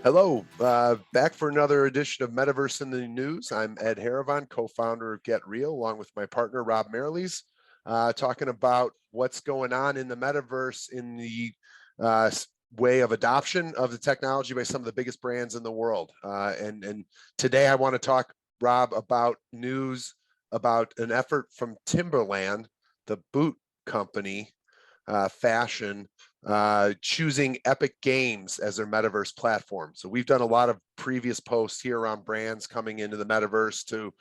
Hello, back for another edition of Metaverse in the News. I'm Ed Haravon, co-founder of Get Real, along with my partner Rob Merrilees, talking about what's going on in the Metaverse in the way of adoption of the technology by some of the biggest brands in the world. And today I want to talk, Rob, about news about an effort from Timberland, the boot company, fashion, choosing Epic Games as their metaverse platform. So we've done a lot of previous posts here on brands coming into the metaverse to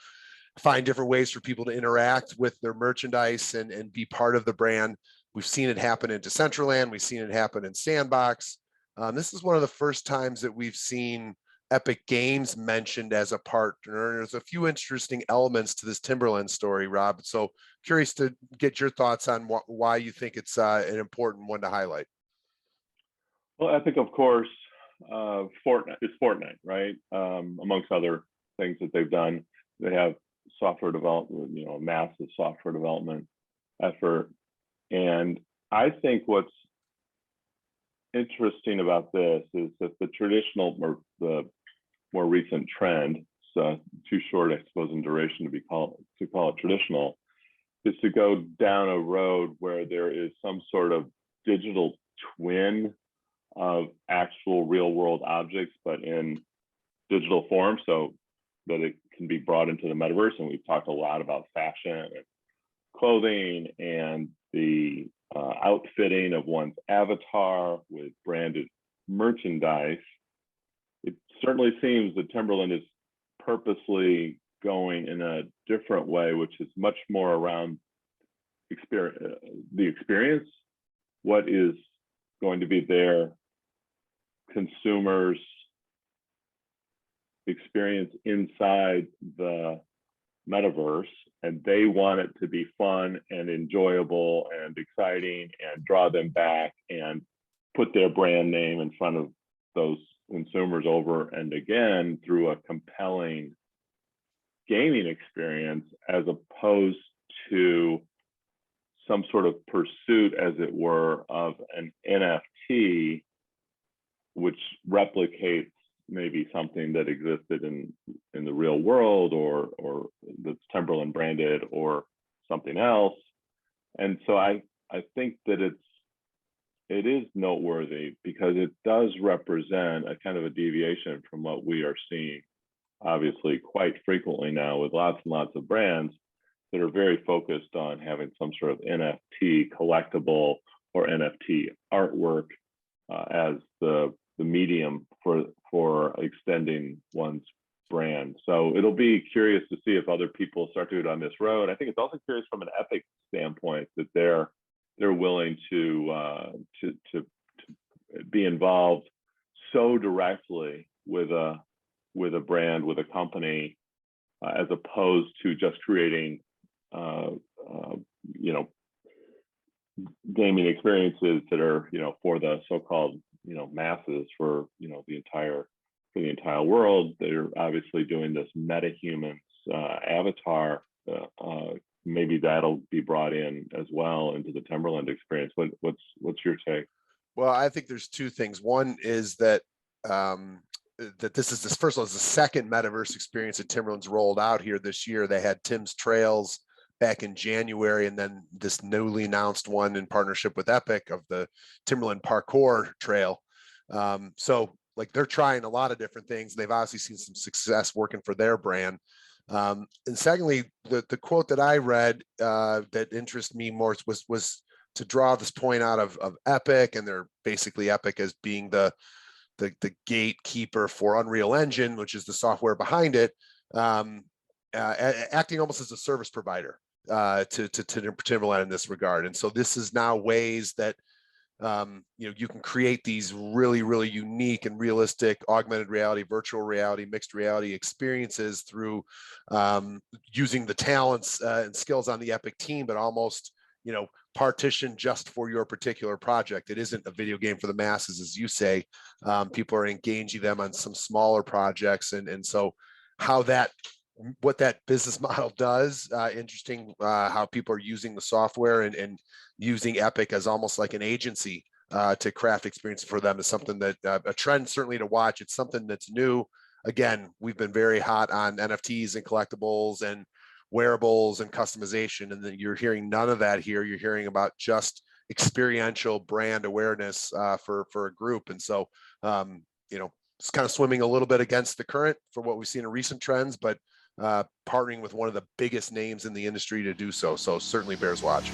find different ways for people to interact with their merchandise and be part of the brand. We've seen it happen in Decentraland. We've seen it happen in Sandbox. This is one of the first times that we've seen Epic Games mentioned as a partner. There's a few interesting elements to this Timberland story, Rob. So curious to get your thoughts on why you think it's an important one to highlight. Well, Epic, of course, Fortnite is Fortnite, right? Amongst other things that they've done, they have software development, a massive software development effort. And I think what's interesting about this is that the traditional or the more recent trend, so too short, I suppose, in duration to call it traditional, is to go down a road where there is some sort of digital twin of actual real world objects, but in digital form, so that it can be brought into the metaverse. And we've talked a lot about fashion and clothing and the outfitting of one's avatar with branded merchandise. It certainly seems that Timberland is purposely going in a different way, which is much more around the experience, what is going to be their consumers' experience inside the metaverse, and they want it to be fun and enjoyable and exciting and draw them back and put their brand name in front of those consumers over and again through a compelling gaming experience, as opposed to some sort of pursuit, as it were, of an NFT, which replicates maybe something that existed in the real world or that's Timberland branded or something else. And so I think that it is noteworthy because it does represent a kind of a deviation from what we are seeing, obviously, quite frequently now with lots and lots of brands that are very focused on having some sort of NFT collectible or NFT artwork as the medium for extending one's brand. So it'll be curious to see if other people start to do it on this road. I think it's also curious from an Epic standpoint that they're willing to be involved so directly with a brand, with a company, as opposed to just creating gaming experiences that are for the so-called masses, for the entire world. They're obviously doing this meta-humans avatar. Maybe that'll be brought in as well into the Timberland experience. What's your take? Well, I think there's two things. One is that this is first of all, it's the second metaverse experience that Timberland's rolled out here this year. They had Tim's Trails back in January, and then this newly announced one in partnership with Epic of the Timberland Parkour Trail. So like they're trying a lot of different things. They've obviously seen some success working for their brand. And secondly, the quote that I read that interested me more was to draw this point out of Epic, and they're basically Epic as being the gatekeeper for Unreal Engine, which is the software behind it, acting almost as a service provider to Timberland in this regard. And so this is now ways that you can create these really, really unique and realistic augmented reality, virtual reality, mixed reality experiences through using the talents and skills on the Epic team, but almost partition just for your particular project. It isn't a video game for the masses, as you say. People are engaging them on some smaller projects, and so what that business model does, interesting how people are using the software and using Epic as almost like an agency to craft experience for them is something that a trend certainly to watch. It's something that's new. Again, we've been very hot on NFTs and collectibles and wearables and customization, and then you're hearing none of that here. You're hearing about just experiential brand awareness for a group. And so you know, it's kind of swimming a little bit against the current for what we've seen in recent trends, but partnering with one of the biggest names in the industry to do so. So certainly bears watch.